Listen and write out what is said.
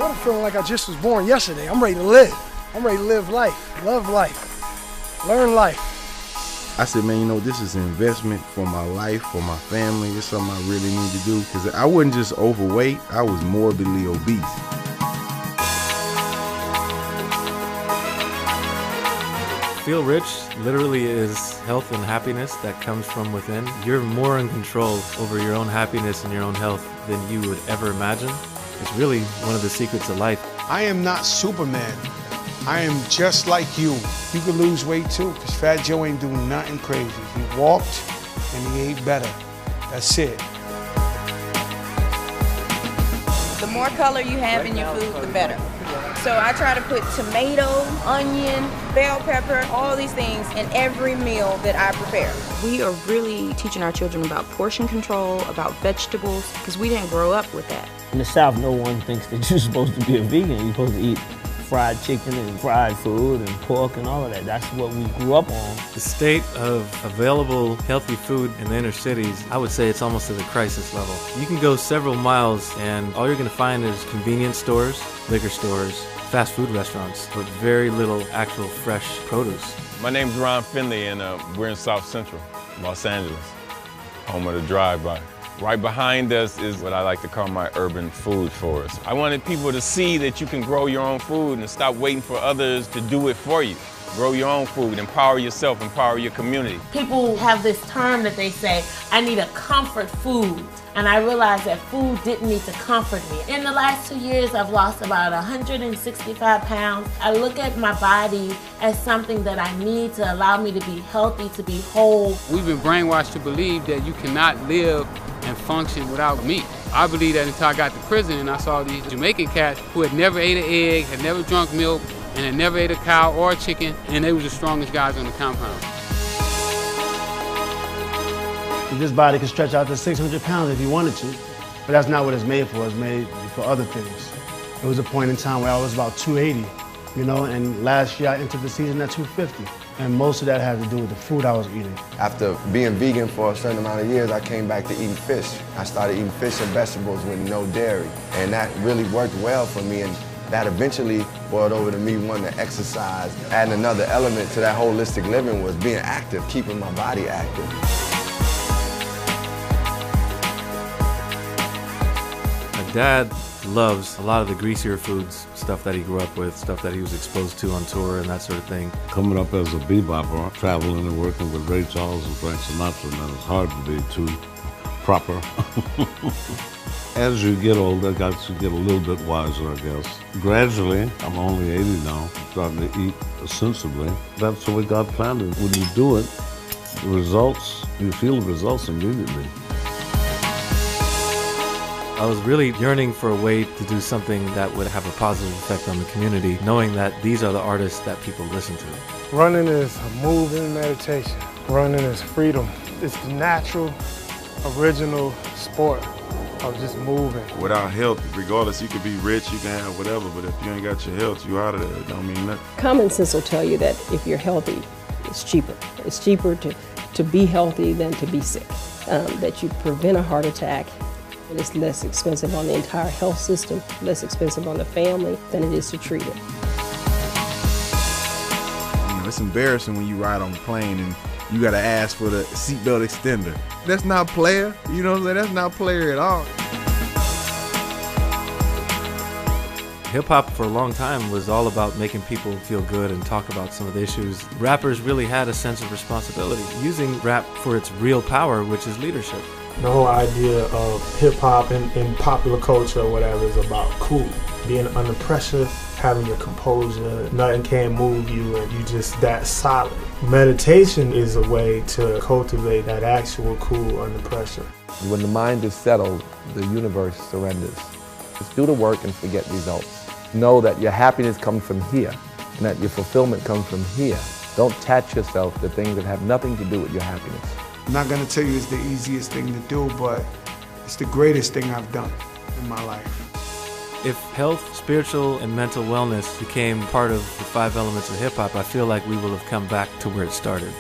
Well, I'm feeling like I just was born yesterday. I'm ready to live. I'm ready to live life, love life, learn life. I said, man, you know, this is an investment for my life, for my family. It's something I really need to do because I wasn't just overweight, I was morbidly obese. Feel Rich literally is health and happiness that comes from within. You're more in control over your own happiness and your own health than you would ever imagine. It's really one of the secrets of life. I am not Superman. I am just like you. You could lose weight too, because Fat Joe ain't doing nothing crazy. He walked and he ate better. That's it. The more color you have in your food, the better. So I try to put tomato, onion, bell pepper, all these things in every meal that I prepare. We are really teaching our children about portion control, about vegetables, because we didn't grow up with that. In the South, no one thinks that you're supposed to be a vegan. You're supposed to eat fried chicken and fried food and pork and all of that. That's what we grew up on. The state of available healthy food in the inner cities, I would say it's almost at a crisis level. You can go several miles and all you're going to find is convenience stores, liquor stores, fast food restaurants with very little actual fresh produce. My name's Ron Finley and we're in South Central, Los Angeles, home of the drive-by. Right behind us is what I like to call my urban food forest. I wanted people to see that you can grow your own food and stop waiting for others to do it for you. Grow your own food, empower yourself, empower your community. People have this term that they say, I need a comfort food. And I realized that food didn't need to comfort me. In the last 2 years, I've lost about 165 pounds. I look at my body as something that I need to allow me to be healthy, to be whole. We've been brainwashed to believe that you cannot live and function without meat. I believe that until I got to prison and I saw these Jamaican cats who had never ate an egg, had never drunk milk, and had never ate a cow or a chicken, and they were the strongest guys on the compound. This body can stretch out to 600 pounds if you wanted to, but that's not what it's made for. It's made for other things. There was a point in time where I was about 280, you know, and last year I entered the season at 250. And most of that had to do with the food I was eating. After being vegan for a certain amount of years, I came back to eating fish. I started eating fish and vegetables with no dairy. And that really worked well for me. And that eventually boiled over to me wanting to exercise. Adding another element to that holistic living was being active, keeping my body active. My dad loves a lot of the greasier foods, stuff that he grew up with, stuff that he was exposed to on tour and that sort of thing. Coming up as a bebopper, traveling and working with Ray Charles and Frank Sinatra, and it's hard to be too proper. As you get older, I got to get a little bit wiser, I guess. Gradually, I'm only 80 now, starting to eat sensibly. That's what we got planned. When you do it, the results, you feel the results immediately. I was really yearning for a way to do something that would have a positive effect on the community, knowing that these are the artists that people listen to. Running is a moving meditation. Running is freedom. It's the natural, original sport of just moving. Without health, regardless, you could be rich, you can have whatever, but if you ain't got your health, you out of there. It don't mean nothing. Common sense will tell you that if you're healthy, it's cheaper. It's cheaper to be healthy than to be sick. That you prevent a heart attack. It's less expensive on the entire health system, less expensive on the family than it is to treat it. You know, it's embarrassing when you ride on the plane and you gotta ask for the seatbelt extender. That's not player, you know what I'm saying? That's not player at all. Hip-hop for a long time was all about making people feel good and talk about some of the issues. Rappers really had a sense of responsibility, using rap for its real power, which is leadership. The whole idea of hip-hop and popular culture or whatever is about cool. Being under pressure, having your composure, nothing can move you and you just that solid. Meditation is a way to cultivate that actual cool under pressure. When the mind is settled, the universe surrenders. Just do the work and forget results. Know that your happiness comes from here and that your fulfillment comes from here. Don't attach yourself to things that have nothing to do with your happiness. I'm not gonna tell you it's the easiest thing to do, but it's the greatest thing I've done in my life. If health, spiritual, and mental wellness became part of the 5 elements of hip-hop, I feel like we will have come back to where it started.